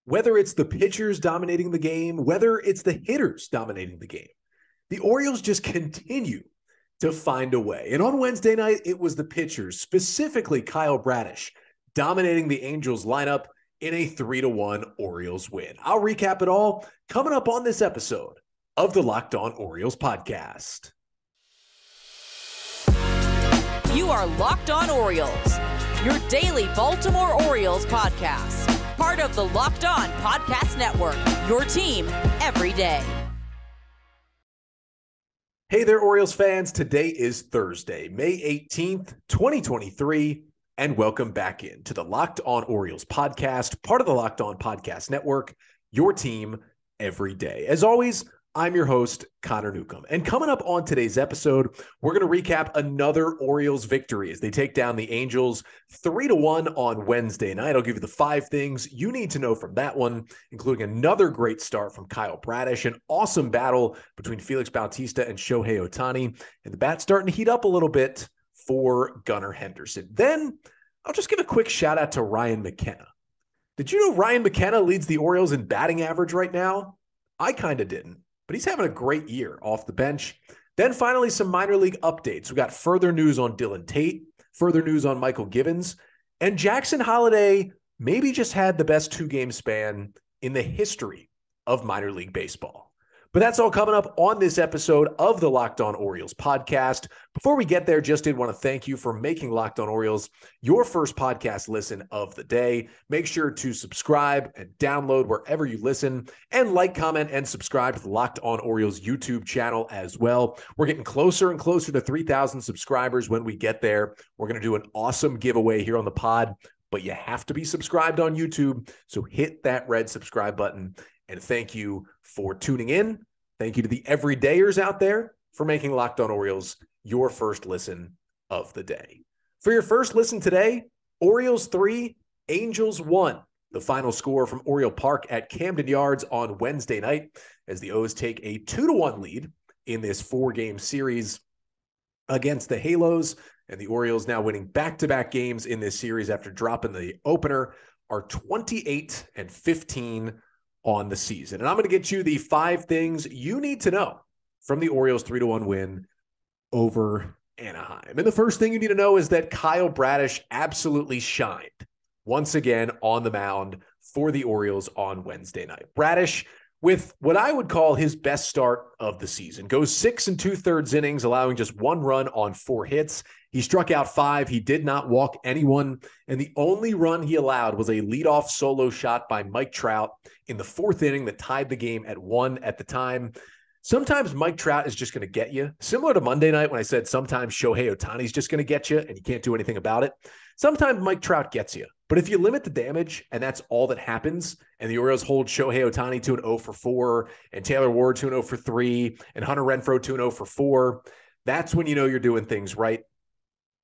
Whether it's the pitchers dominating the game, whether it's the hitters dominating the game, the Orioles just continue to find a way. And on Wednesday night, it was the pitchers, specifically Kyle Bradish, dominating the Angels lineup in a 3-1 Orioles win. I'll recap it all coming up on this episode of the Locked On Orioles podcast. You are Locked On Orioles, your daily Baltimore Orioles podcast. Part of the Locked On Podcast Network, your team every day. Hey there, Orioles fans. Today is Thursday, May 18th, 2023, and welcome back into the Locked On Orioles podcast, part of the Locked On Podcast Network, your team every day. As always, I'm your host, Connor Newcomb. And coming up on today's episode, we're going to recap another Orioles victory as they take down the Angels 3-1 on Wednesday night. I'll give you the 5 things you need to know from that one, including another great start from Kyle Bradish, an awesome battle between Félix Bautista and Shohei Ohtani, and the bat's starting to heat up a little bit for Gunnar Henderson. Then I'll just give a quick shout out to Ryan McKenna. Did you know Ryan McKenna leads the Orioles in batting average right now? I kind of didn't. But he's having a great year off the bench. Then finally, some minor league updates. We got further news on Dillon Tate, further news on Mychal Gibbons, and Jackson Holliday maybe just had the best 2-game span in the history of minor league baseball. But that's all coming up on this episode of the Locked On Orioles podcast. Before we get there, just did want to thank you for making Locked On Orioles your first podcast listen of the day. Make sure to subscribe and download wherever you listen, and like, comment, and subscribe to the Locked On Orioles YouTube channel as well. We're getting closer and closer to 3,000 subscribers. When we get there, we're going to do an awesome giveaway here on the pod, but you have to be subscribed on YouTube. So hit that red subscribe button. And thank you for tuning in. Thank you to the everydayers out there for making Locked On Orioles your first listen of the day. For your first listen today, Orioles 3, Angels 1. The final score from Oriole Park at Camden Yards on Wednesday night as the O's take a 2-1 lead in this 4-game series against the Halos. And the Orioles, now winning back-to-back games in this series after dropping the opener, are 28-15 on the season. And I'm going to get you the 5 things you need to know from the Orioles 3-1 win over Anaheim. And the first thing you need to know is that Kyle Bradish absolutely shined once again on the mound for the Orioles on Wednesday night. Bradish, with what I would call his best start of the season, goes 6 2/3 innings, allowing just 1 run on 4 hits. He struck out 5. He did not walk anyone. And the only run he allowed was a leadoff solo shot by Mike Trout in the 4th inning that tied the game at 1 at the time. Sometimes Mike Trout is just going to get you. Similar to Monday night when I said sometimes Shohei Ohtani is just going to get you and you can't do anything about it. Sometimes Mike Trout gets you. But if you limit the damage and that's all that happens, and the Orioles hold Shohei Ohtani to an 0 for 4 and Taylor Ward to an 0 for 3 and Hunter Renfroe to an 0 for 4, that's when you know you're doing things right.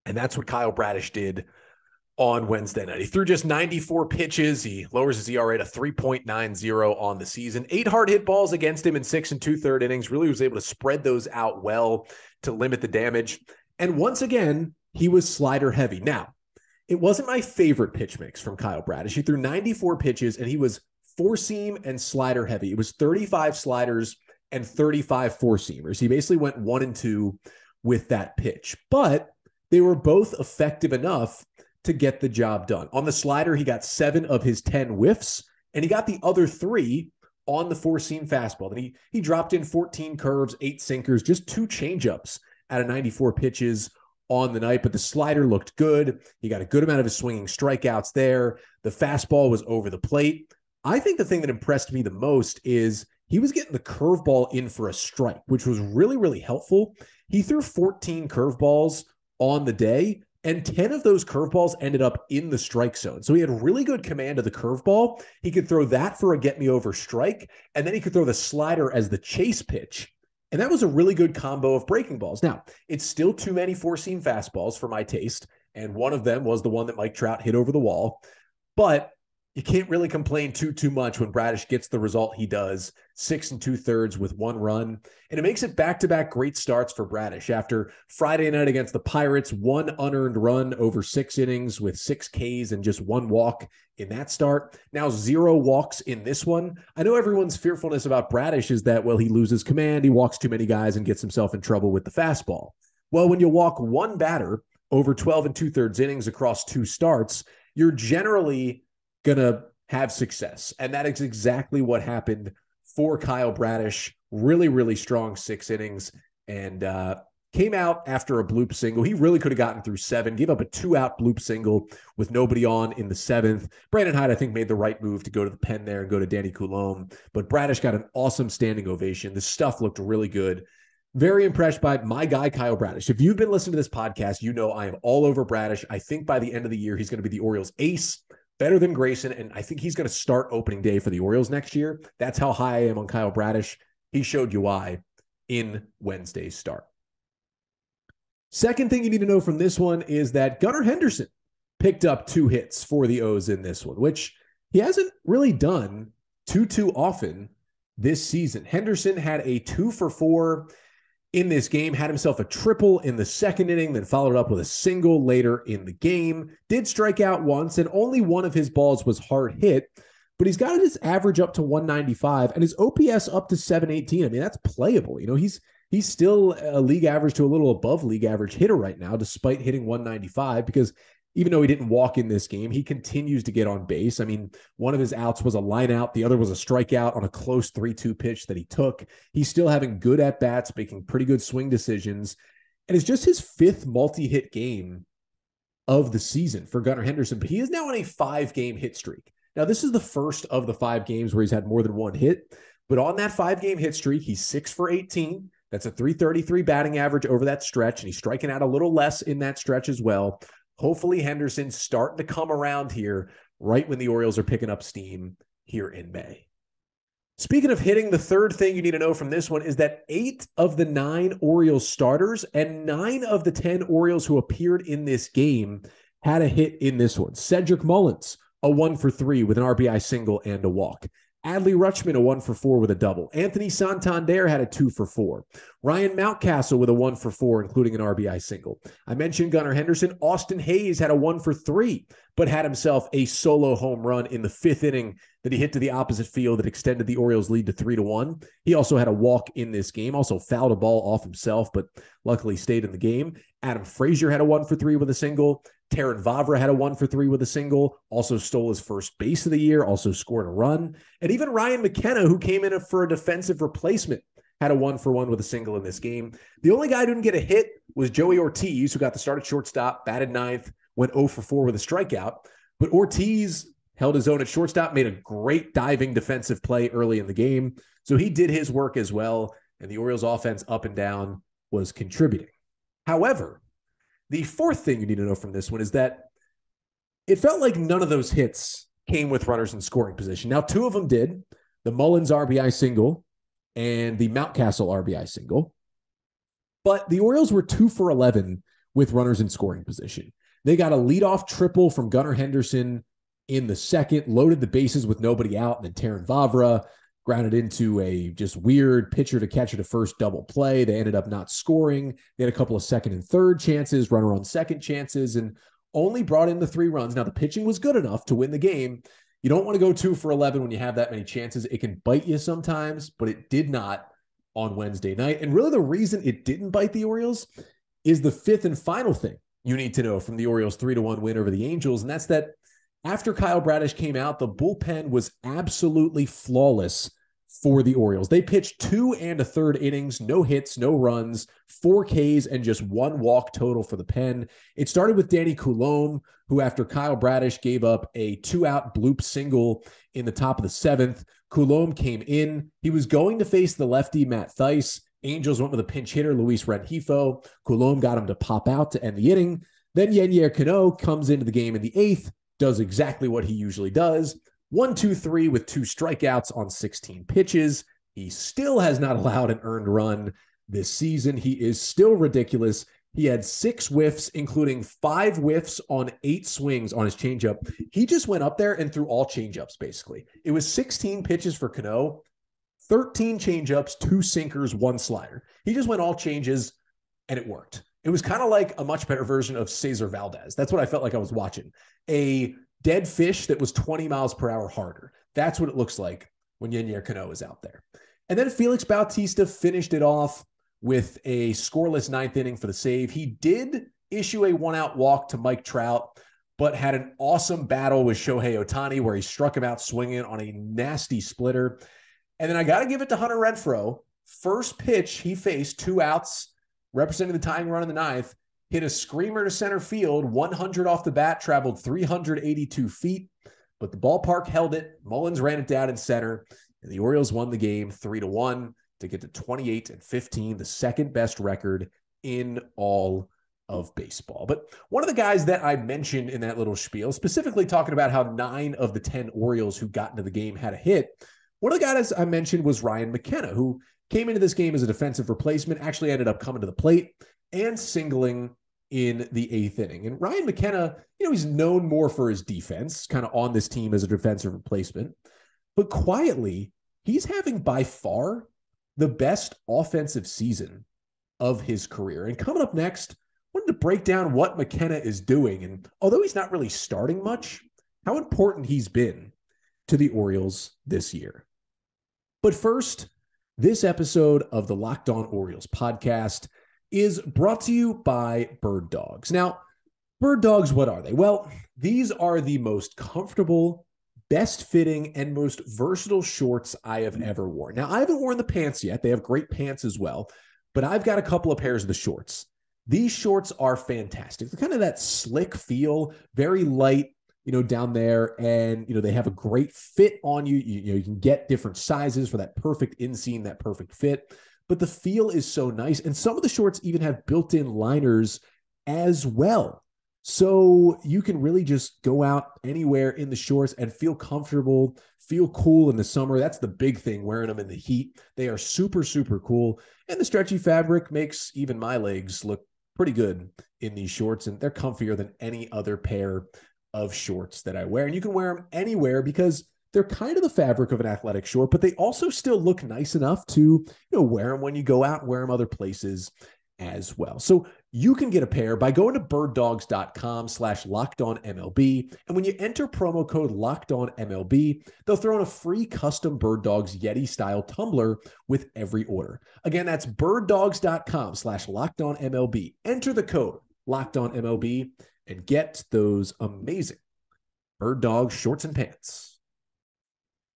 And that's what Kyle Bradish did on Wednesday night. He threw just 94 pitches. He lowers his ERA to 3.90 on the season. 8 hard hit balls against him in 6 2/3 innings. Really was able to spread those out well to limit the damage. And once again, he was slider heavy. Now, it wasn't my favorite pitch mix from Kyle Bradish. He threw 94 pitches, and he was 4-seam and slider heavy. It was 35 sliders and 35 4-seamers. He basically went 1 and 2 with that pitch. But they were both effective enough to get the job done. On the slider, he got 7 of his 10 whiffs, and he got the other 3 on the 4-seam fastball. Then he dropped in 14 curves, 8 sinkers, just 2 changeups out of 94 pitches on the night. But the slider looked good. He got a good amount of his swinging strikeouts there. The fastball was over the plate. I think the thing that impressed me the most is he was getting the curveball in for a strike, which was really, really helpful. He threw 14 curveballs on the day, and 10 of those curveballs ended up in the strike zone. So he had really good command of the curveball. He could throw that for a get-me-over strike, and then he could throw the slider as the chase pitch. And that was a really good combo of breaking balls. Now, it's still too many 4-seam fastballs for my taste, and one of them was the one that Mike Trout hit over the wall. But You can't really complain too much when Bradish gets the result he does, 6 2/3 with 1 run. And it makes it back-to-back great starts for Bradish. After Friday night against the Pirates, 1 unearned run over 6 innings with 6 Ks and just 1 walk in that start. Now 0 walks in this one. I know everyone's fearfulness about Bradish is that, well, he loses command, he walks too many guys and gets himself in trouble with the fastball. Well, when you walk 1 batter over 12 2/3 innings across 2 starts, you're generally gonna have success. And that is exactly what happened for Kyle Bradish. Really strong 6 innings and came out after a bloop single. He really could have gotten through 7, gave up a 2-out bloop single with nobody on in the 7th. Brandon Hyde, I think, made the right move to go to the pen there and go to Danny Coulombe. But Bradish got an awesome standing ovation. The stuff looked really good. Very impressed by my guy, Kyle Bradish. If you've been listening to this podcast, you know I am all over Bradish. I think by the end of the year, he's going to be the Orioles' ace. Better than Grayson, and I think he's going to start opening day for the Orioles next year. That's how high I am on Kyle Bradish. He showed you why in Wednesday's start. Second thing you need to know from this one is that Gunnar Henderson picked up 2 hits for the O's in this one, which he hasn't really done too often this season. Henderson had a 2-for-4 in this game, had himself a triple in the 2nd inning, then followed up with a single later in the game. Did strike out once, and only one of his balls was hard hit, but he's got his average up to 195 and his OPS up to 718. I mean, that's playable. You know, he's still a league average to a little above league average hitter right now, despite hitting 195, because even though he didn't walk in this game, he continues to get on base. I mean, one of his outs was a line out. The other was a strikeout on a close 3-2 pitch that he took. He's still having good at-bats, making pretty good swing decisions. And it's just his 5th multi-hit game of the season for Gunnar Henderson. But he is now on a 5-game hit streak. Now, this is the first of the 5 games where he's had more than 1 hit. But on that 5-game hit streak, he's 6 for 18. That's a .333 batting average over that stretch. And he's striking out a little less in that stretch as well. Hopefully Henderson's starting to come around here right when the Orioles are picking up steam here in May. Speaking of hitting, the third thing you need to know from this one is that 8 of the 9 Orioles starters and 9 of the 10 Orioles who appeared in this game had a hit in this one. Cedric Mullins, a 1-for-3 with an RBI single and a walk. Adley Rutschman, a 1-for-4 with a double. Anthony Santander had a 2-for-4. Ryan Mountcastle with a 1-for-4, including an RBI single. I mentioned Gunnar Henderson. Austin Hayes had a 1-for-3, but had himself a solo home run in the 5th inning that he hit to the opposite field that extended the Orioles' lead to 3-1. He also had a walk in this game, also fouled a ball off himself, but luckily stayed in the game. Adam Frazier had a 1-for-3 with a single. Terrin Vavra had a 1-for-3 with a single, also stole his first base of the year, also scored a run. And even Ryan McKenna, who came in for a defensive replacement, had a 1-for-1 with a single in this game. The only guy who didn't get a hit was Joey Ortiz, who got the start at shortstop, batted 9th, went 0-for-4 with a strikeout. But Ortiz held his own at shortstop, made a great diving defensive play early in the game. So he did his work as well, and the Orioles offense up and down was contributing. However, the fourth thing you need to know from this one is that it felt like none of those hits came with runners in scoring position. Now, 2 of them did, the Mullins RBI single and the Mountcastle RBI single. But the Orioles were 2 for 11 with runners in scoring position. They got a leadoff triple from Gunnar Henderson in the 2nd, loaded the bases with nobody out, and then Terrin Vavra grounded into a just weird pitcher to catcher to first double play. They ended up not scoring. They had a couple of 2nd and 3rd chances, runner on 2nd chances, and only brought in the 3 runs. Now, the pitching was good enough to win the game. You don't want to go 2 for 11 when you have that many chances. It can bite you sometimes, but it did not on Wednesday night. And really the reason it didn't bite the Orioles is the 5th and final thing you need to know from the Orioles' 3-1 win over the Angels. And that's that after Kyle Bradish came out, the bullpen was absolutely flawless for the Orioles. They pitched 2 1/3 innings, no hits, no runs, 4 Ks, and just 1 walk total for the pen. It started with Danny Coulombe, who after Kyle Bradish gave up a 2-out bloop single in the top of the 7th, Coulombe came in. He was going to face the lefty Matt Thaiss. Angels went with a pinch hitter, Luis Rengifo. Coulombe got him to pop out to end the inning. Then Yennier Cano comes into the game in the 8th, does exactly what he usually does. 1-2-3 with 2 strikeouts on 16 pitches. He still has not allowed an earned run this season. He is still ridiculous. He had 6 whiffs, including 5 whiffs on 8 swings on his changeup. He just went up there and threw all changeups, basically. It was 16 pitches for Cano, 13 changeups, 2 sinkers, 1 slider. He just went all changes, and it worked. It was kind of like a much better version of Cesar Valdez. That's what I felt like I was watching. A dead fish that was 20 miles per hour harder. That's what it looks like when Yennier Cano is out there. And then Félix Bautista finished it off with a scoreless 9th inning for the save. He did issue a 1-out walk to Mike Trout, but had an awesome battle with Shohei Ohtani where he struck him out swinging on a nasty splitter. And then I got to give it to Hunter Renfroe. First pitch he faced, 2 outs, representing the tying run in the 9th, hit a screamer to center field, 100 off the bat, traveled 382 feet, but the ballpark held it. Mullins ran it down in center, and the Orioles won the game 3-1 to get to 28-15, the second best record in all of baseball. But one of the guys that I mentioned in that little spiel, specifically talking about how 9 of the 10 Orioles who got into the game had a hit, one of the guys I mentioned was Ryan McKenna, who came into this game as a defensive replacement, actually ended up coming to the plate and singling in the 8th inning. And Ryan McKenna, he's known more for his defense, kind of on this team as a defensive replacement. But quietly, he's having by far the best offensive season of his career. And coming up next, I wanted to break down what McKenna is doing. And although he's not really starting much, how important he's been to the Orioles this year. But first, this episode of the Locked On Orioles podcast is brought to you by Birddogs. Now, Birddogs, what are they? Well, these are the most comfortable, best fitting, and most versatile shorts I have ever worn. Now, I haven't worn the pants yet. They have great pants as well, but I've got a couple of pairs of the shorts. These shorts are fantastic. They're kind of that slick feel, very light, down there, and, they have a great fit on you. You can get different sizes for that perfect inseam, that perfect fit, but the feel is so nice. And some of the shorts even have built-in liners as well. So you can really just go out anywhere in the shorts and feel comfortable, feel cool in the summer. That's the big thing, wearing them in the heat. They are super, super cool. And the stretchy fabric makes even my legs look pretty good in these shorts, and they're comfier than any other pair of shorts that I wear. And you can wear them anywhere because they're kind of the fabric of an athletic short, but they also still look nice enough to, wear them when you go out and wear them other places as well. So you can get a pair by going to birddogs.com/lockedonmlb. And when you enter promo code LockedOnMLB, they'll throw in a free custom Birddogs Yeti style tumbler with every order. Again, that's birddogs.com/lockedonmlb. Enter the code LockedOnMLB and get those amazing Bird shorts and pants.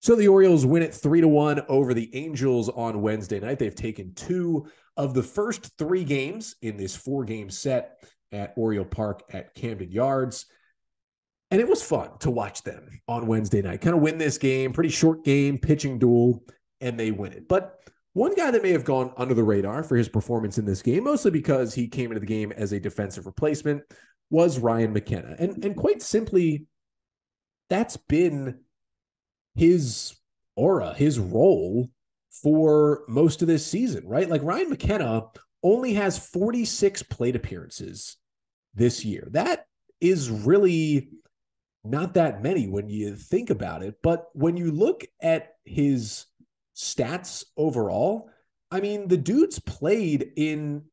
So the Orioles win it 3-1 over the Angels on Wednesday night. They've taken 2 of the first 3 games in this 4-game set at Oriole Park at Camden Yards. And it was fun to watch them on Wednesday night. Kind of win this game, pretty short game, pitching duel, and they win it. But one guy that may have gone under the radar for his performance in this game, mostly because he came into the game as a defensive replacement, was Ryan McKenna. And quite simply, that's been his aura, his role for most of this season, right? Like Ryan McKenna only has 46 plate appearances this year. That is really not that many when you think about it. But when you look at his stats overall, I mean, the dude's played in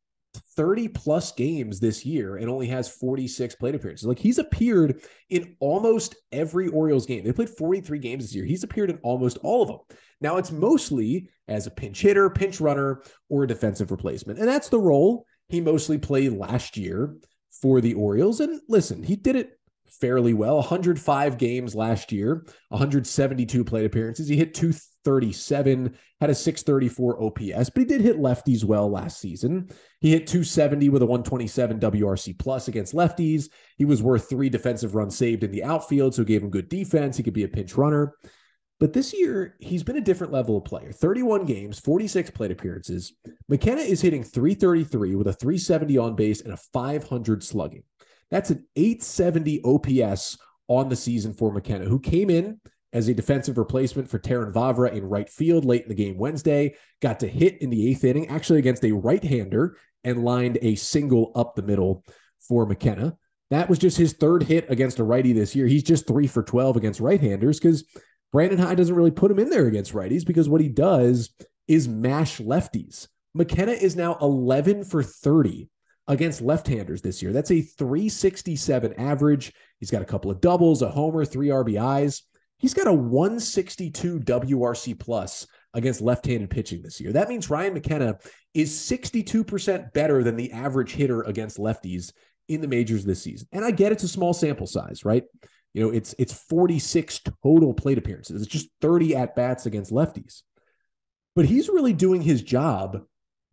30 plus games this year and only has 46 plate appearances. Like, he's appeared in almost every Orioles game. They played 43 games this year. He's appeared in almost all of them. Now, it's mostly as a pinch hitter, pinch runner, or a defensive replacement. And that's the role he mostly played last year for the Orioles. And listen, he did it fairly well. 105 games last year, 172 plate appearances. He hit 237, had a 634 OPS, but he did hit lefties well last season. He hit 270 with a 127 WRC plus against lefties. He was worth 3 defensive runs saved in the outfield, so gave him good defense. He could be a pinch runner. But this year, he's been a different level of player. 31 games, 46 plate appearances. McKenna is hitting 333 with a 370 on base and a 500 slugging. That's an 870 OPS on the season for McKenna, who came in as a defensive replacement for Terrin Vavra in right field late in the game Wednesday. Got to hit in the 8th inning, actually against a right-hander, and lined a single up the middle for McKenna. That was just his 3rd hit against a righty this year. He's just 3 for 12 against right-handers because Brandon Hyde doesn't really put him in there against righties, because what he does is mash lefties. McKenna is now 11 for 30 against left-handers this year. That's a 367 average. He's got a couple of doubles, a homer, 3 RBIs. He's got a 162 WRC plus against left-handed pitching this year. That means Ryan McKenna is 62% better than the average hitter against lefties in the majors this season. And I get it's a small sample size, right? You know, it's 46 total plate appearances. It's just 30 at-bats against lefties. But he's really doing his job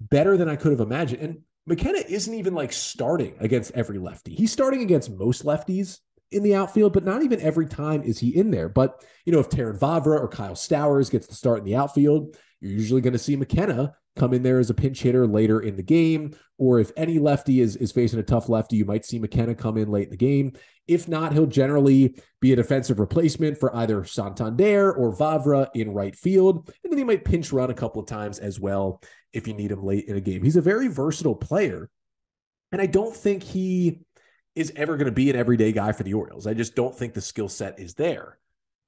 better than I could have imagined. And McKenna isn't even like starting against every lefty. He's starting against most lefties in the outfield, but not even every time is he in there. But, you know, if Terrin Vavra or Kyle Stowers gets to start in the outfield, you're usually going to see McKenna come in there as a pinch hitter later in the game. Or if any lefty is facing a tough lefty, you might see McKenna come in late in the game. If not, he'll generally be a defensive replacement for either Santander or Vavra in right field. And then he might pinch run a couple of times as well if you need him late in a game. He's a very versatile player. And I don't think he is ever going to be an everyday guy for the Orioles. I just don't think the skill set is there.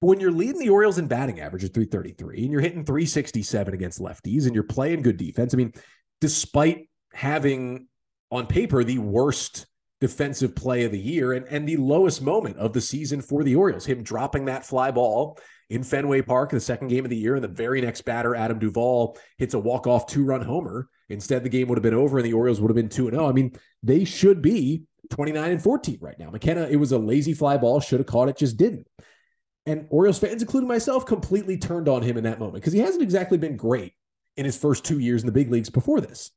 But when you're leading the Orioles in batting average at 333 and you're hitting 367 against lefties and you're playing good defense, I mean, despite having on paper the worst defensive play of the year and the lowest moment of the season for the Orioles, him dropping that fly ball in Fenway Park in the second game of the year, and the very next batter, Adam Duvall, hits a walk-off 2-run homer. Instead, the game would have been over and the Orioles would have been 2-0. I mean, they should be 29-14 right now. McKenna, it was a lazy fly ball, should have caught it, just didn't. And Orioles fans, including myself, completely turned on him in that moment because he hasn't exactly been great in his first 2 years in the big leagues before this.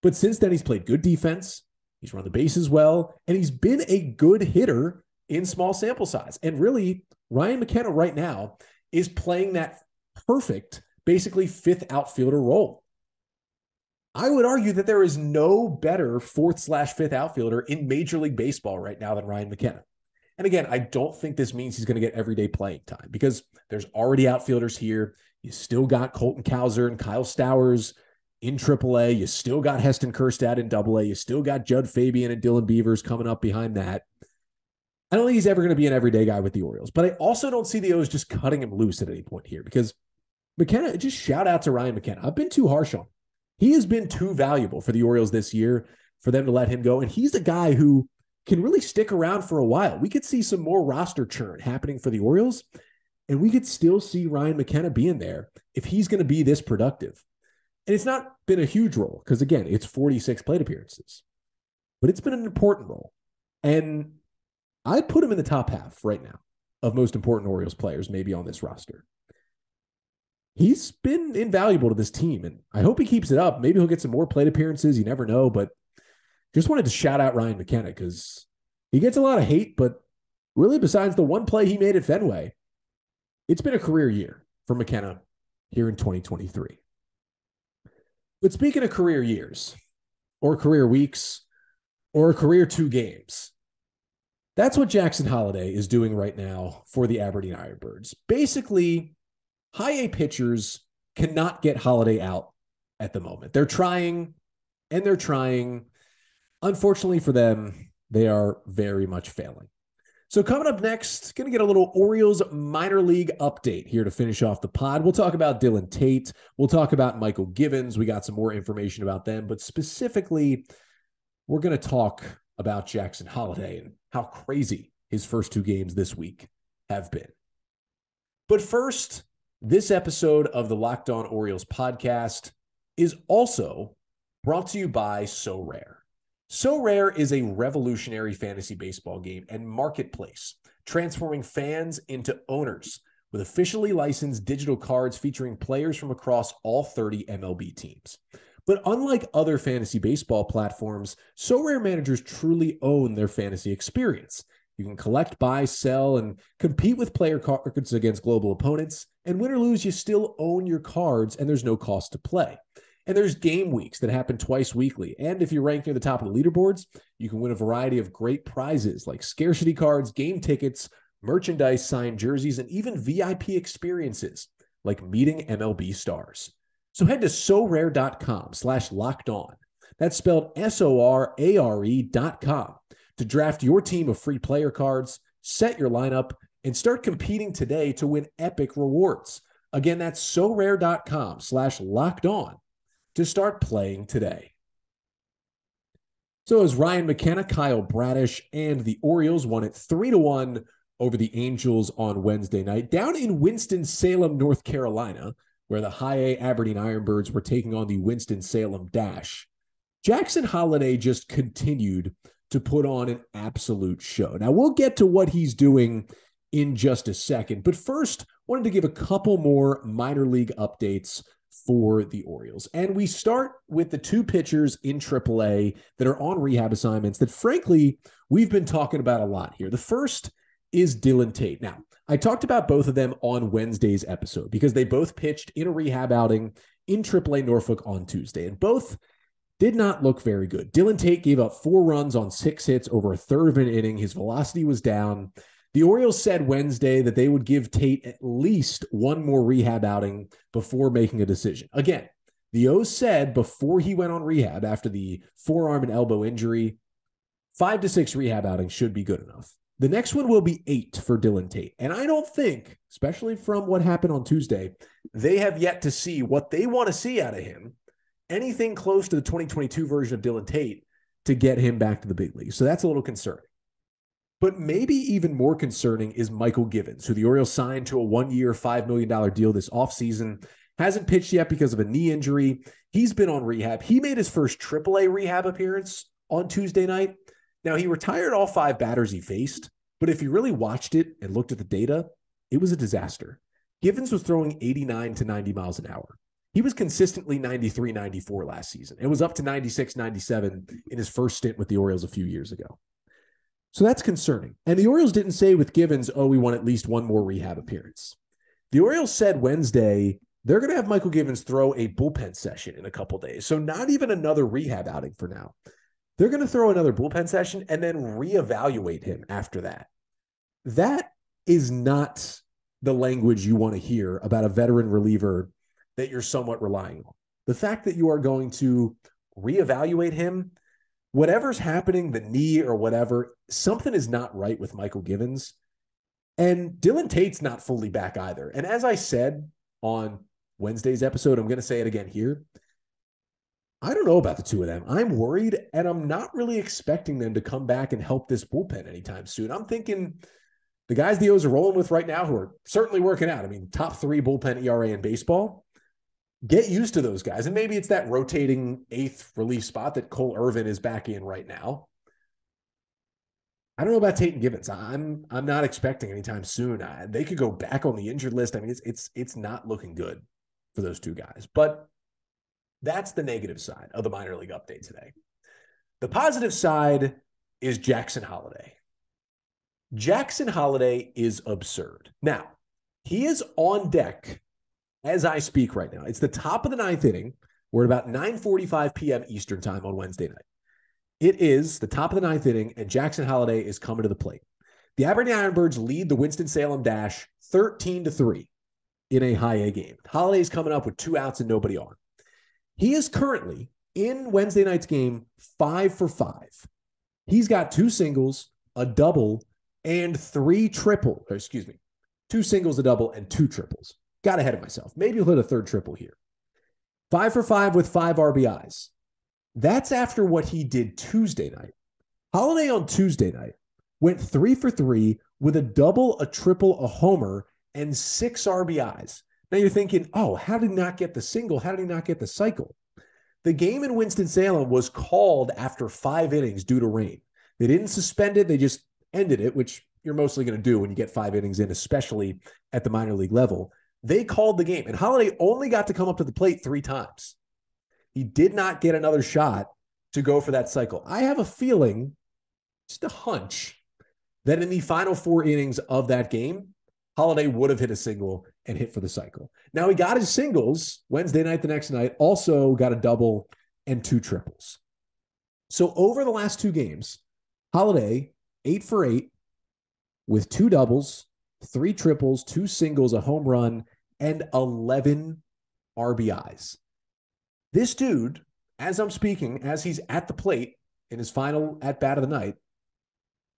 But since then, he's played good defense, he's run the bases well, and he's been a good hitter in small sample size. And really, Ryan McKenna right now is playing that perfect, basically 5th outfielder role. I would argue that there is no better 4th/5th outfielder in Major League Baseball right now than Ryan McKenna. And again, I don't think this means he's going to get everyday playing time because there's already outfielders here. You still got Colton Cowser and Kyle Stowers in AAA. You still got Heston Kjerstad in AA. You still got Judd Fabian and Dillon Beavers coming up behind that. I don't think he's ever going to be an everyday guy with the Orioles, but I also don't see the O's just cutting him loose at any point here because McKenna, just shout out to Ryan McKenna. I've been too harsh on him. He has been too valuable for the Orioles this year for them to let him go. And he's a guy who can really stick around for a while. We could see some more roster churn happening for the Orioles, and we could still see Ryan McKenna being there if he's going to be this productive. And it's not been a huge role because, again, it's 46 plate appearances, but it's been an important role. And I'd put him in the top half right now of most important Orioles players, maybe on this roster. He's been invaluable to this team, and I hope he keeps it up. Maybe he'll get some more plate appearances. You never know, but just wanted to shout out Ryan McKenna because he gets a lot of hate, but really besides the one play he made at Fenway, it's been a career year for McKenna here in 2023. But speaking of career years or career weeks or career 2 games, that's what Jackson Holliday is doing right now for the Aberdeen Ironbirds. Basically, high A pitchers cannot get Holliday out at the moment. They're trying and they're trying. Unfortunately for them, they are very much failing. So coming up next, going to get a little Orioles minor league update here to finish off the pod. We'll talk about Dylan Tate. We'll talk about Mychal Gibbons. We got some more information about them, but specifically, we're going to talk about Jackson Holliday and how crazy his first 2 games this week have been. But first, this episode of the Locked On Orioles podcast is also brought to you by Sorare. Sorare is a revolutionary fantasy baseball game and marketplace, transforming fans into owners with officially licensed digital cards featuring players from across all 30 MLB teams. But unlike other fantasy baseball platforms, Sorare managers truly own their fantasy experience. You can collect, buy, sell, and compete with player cards against global opponents. And win or lose, you still own your cards, and there's no cost to play. And there's game weeks that happen twice weekly. And if you're ranked near the top of the leaderboards, you can win a variety of great prizes like scarcity cards, game tickets, merchandise, signed jerseys, and even VIP experiences like meeting MLB stars. So head to sorare.com/lockedon. That's spelled SORARE.com to draft your team of free player cards, set your lineup, and start competing today to win epic rewards. Again, that's sorare.com/lockedon to start playing today. So as Ryan McKenna, Kyle Bradish, and the Orioles won it 3-1 over the Angels on Wednesday night, down in Winston-Salem, North Carolina, where the High A Aberdeen Ironbirds were taking on the Winston-Salem Dash. Jackson Holliday just continued to put on an absolute show. Now, we'll get to what he's doing in just a second, but first, wanted to give a couple more minor league updates for the Orioles. And we start with the two pitchers in AAA that are on rehab assignments that, frankly, we've been talking about a lot here. The first is Dillon Tate. Now, I talked about both of them on Wednesday's episode because they both pitched in a rehab outing in AAA Norfolk on Tuesday, and both did not look very good. Dillon Tate gave up 4 runs on 6 hits over a third of an inning. His velocity was down. The Orioles said Wednesday that they would give Tate at least one more rehab outing before making a decision. Again, the O's said before he went on rehab after the forearm and elbow injury, 5 to 6 rehab outings should be good enough. The next one will be 8 for Dillon Tate. And I don't think, especially from what happened on Tuesday, they have yet to see what they want to see out of him, anything close to the 2022 version of Dillon Tate, to get him back to the big league. So that's a little concerning. But maybe even more concerning is Mychal Gibbons, who the Orioles signed to a 1-year, $5 million deal this offseason. Hasn't pitched yet because of a knee injury. He's been on rehab. He made his first AAA rehab appearance on Tuesday night. Now, he retired all 5 batters he faced, but if you really watched it and looked at the data, it was a disaster. Gibbons was throwing 89 to 90 miles an hour. He was consistently 93, 94 last season. It was up to 96, 97 in his first stint with the Orioles a few years ago. So that's concerning. And the Orioles didn't say with Gibbons, oh, we want at least one more rehab appearance. The Orioles said Wednesday they're going to have Mychal Gibbons throw a bullpen session in a couple days. So not even another rehab outing for now. They're going to throw another bullpen session and then reevaluate him after that. That is not the language you want to hear about a veteran reliever that you're somewhat relying on. The fact that you are going to reevaluate him, whatever's happening, the knee or whatever, something is not right with Mychal Gibbons. And Dillon Tate's not fully back either. And as I said on Wednesday's episode, I'm going to say it again here. I don't know about the two of them. I'm worried, and I'm not really expecting them to come back and help this bullpen anytime soon. I'm thinking the guys the O's are rolling with right now who are certainly working out. I mean, top 3 bullpen ERA in baseball. Get used to those guys. And maybe it's that rotating 8th relief spot that Cole Irvin is back in right now. I don't know about Tate and Gibbons. I'm not expecting anytime soon. They could go back on the injured list. I mean, it's not looking good for those two guys. But that's the negative side of the minor league update today. The positive side is Jackson Holliday. Jackson Holliday is absurd. Now, he is on deck as I speak right now. It's the top of the 9th inning. We're at about 9:45 p.m. Eastern time on Wednesday night. It is the top of the 9th inning, and Jackson Holliday is coming to the plate. The Aberdeen Ironbirds lead the Winston-Salem Dash 13-3 in a high A game. Holliday's coming up with 2 outs and nobody on. He is currently, in Wednesday night's game, 5 for 5. He's got 2 singles, a double, and 2 singles, a double, and 2 triples. Got ahead of myself. Maybe he'll hit a 3rd triple here. 5 for 5 with 5 RBIs. That's after what he did Tuesday night. Holliday on Tuesday night went 3 for 3 with a double, a triple, a homer, and 6 RBIs. Now you're thinking, oh, how did he not get the single? How did he not get the cycle? The game in Winston-Salem was called after 5 innings due to rain. They didn't suspend it. They just ended it, which you're mostly going to do when you get 5 innings in, especially at the minor league level. They called the game, and Holliday only got to come up to the plate 3 times. He did not get another shot to go for that cycle. I have a feeling, just a hunch, that in the final 4 innings of that game, Holliday would have hit a single and hit for the cycle. Now, he got his singles Wednesday night, the next night, also got a double and 2 triples. So over the last 2 games, Holliday, 8 for 8, with 2 doubles, 3 triples, 2 singles, a home run, and 11 RBIs. This dude, as I'm speaking, as he's at the plate in his final at-bat of the night,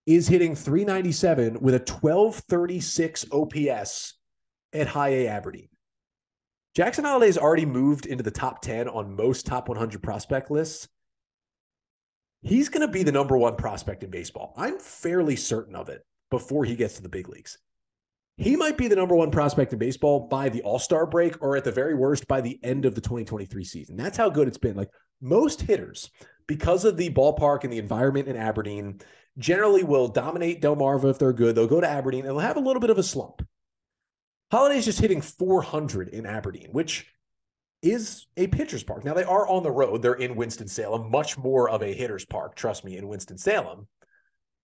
is hitting .397 with a 1236 OPS at High A Aberdeen. Jackson Holliday has already moved into the top 10 on most top 100 prospect lists. He's going to be the number 1 prospect in baseball. I'm fairly certain of it before he gets to the big leagues. He might be the number 1 prospect in baseball by the All-Star break, or at the very worst by the end of the 2023 season. That's how good it's been. Like, most hitters, because of the ballpark and the environment in Aberdeen, generally will dominate Delmarva if they're good. They'll go to Aberdeen and they'll have a little bit of a slump. Holliday's just hitting .400 in Aberdeen, which is a pitcher's park. Now, they are on the road. They're in Winston-Salem, much more of a hitter's park, trust me, in Winston-Salem.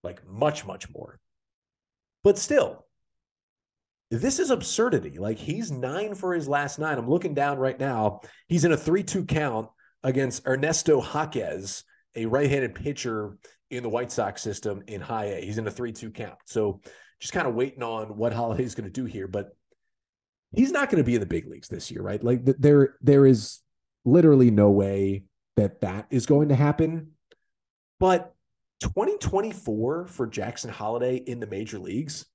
Like, much, much more. But still, this is absurdity. Like, he's 9 for his last 9. I'm looking down right now. He's in a 3-2 count against Ernesto Jaquez, a right-handed pitcher in the White Sox system in High A. He's in a 3-2 count. So just kind of waiting on what Holliday's going to do here. But he's not going to be in the big leagues this year, right? Like, there is literally no way that is going to happen. But 2024 for Jackson Holliday in the major leagues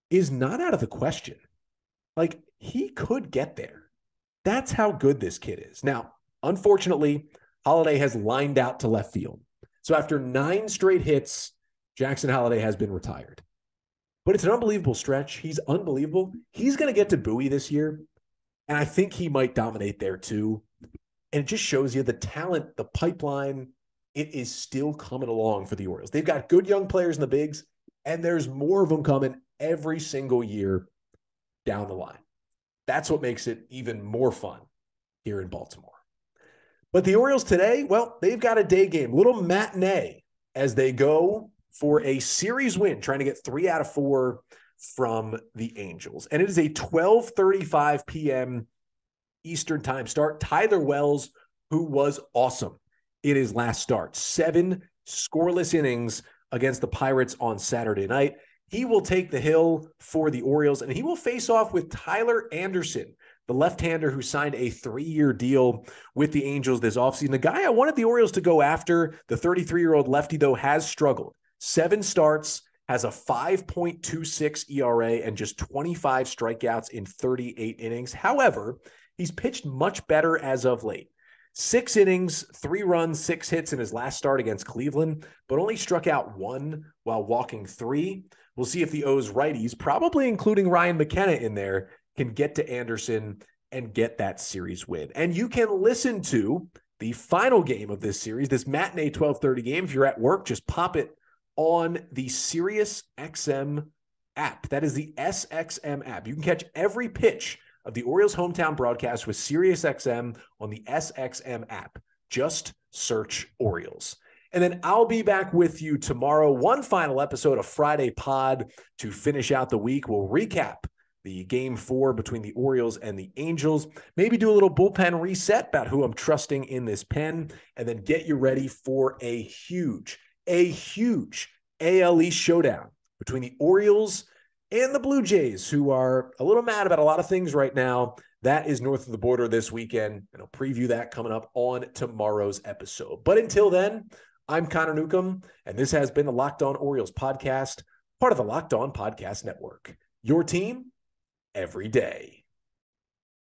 is not out of the question. Like, he could get there. That's how good this kid is. Now, unfortunately, Holliday has lined out to left field. So after 9 straight hits, Jackson Holliday has been retired. But it's an unbelievable stretch. He's unbelievable. He's going to get to Bowie this year, and I think he might dominate there too. And it just shows you the talent, the pipeline, it is still coming along for the Orioles. They've got good young players in the bigs, and there's more of them coming every single year down the line. That's what makes it even more fun here in Baltimore. But the Orioles today, well, they've got a day game, little matinee as they go for a series win, trying to get 3 out of 4 from the Angels. And it is a 12:35 p.m. Eastern time start. Tyler Wells, who was awesome in his last start, 7 scoreless innings against the Pirates on Saturday night. He will take the hill for the Orioles, and he will face off with Tyler Anderson, the left-hander who signed a 3-year deal with the Angels this offseason. The guy I wanted the Orioles to go after, the 33-year-old lefty, though, has struggled. 7 starts, has a 5.26 ERA, and just 25 strikeouts in 38 innings. However, he's pitched much better as of late. 6 innings, 3 runs, 6 hits in his last start against Cleveland, but only struck out 1 while walking 3. We'll see if the O's righties, probably including Ryan McKenna in there, can get to Anderson and get that series win. And you can listen to the final game of this series, this matinee 12:30 game. If you're at work, just pop it on the Sirius XM app. That is the SXM app. You can catch every pitch of the Orioles hometown broadcast with Sirius XM on the SXM app. Just search Orioles. And then I'll be back with you tomorrow. One final episode of Friday Pod to finish out the week. We'll recap the Game 4 between the Orioles and the Angels. Maybe do a little bullpen reset about who I'm trusting in this pen, and then get you ready for a huge AL East showdown between the Orioles and the Blue Jays, who are a little mad about a lot of things right now. That is north of the border this weekend, and I'll preview that coming up on tomorrow's episode. But until then, I'm Connor Newcomb, and this has been the Locked On Orioles podcast, part of the Locked On Podcast Network. Your team every day.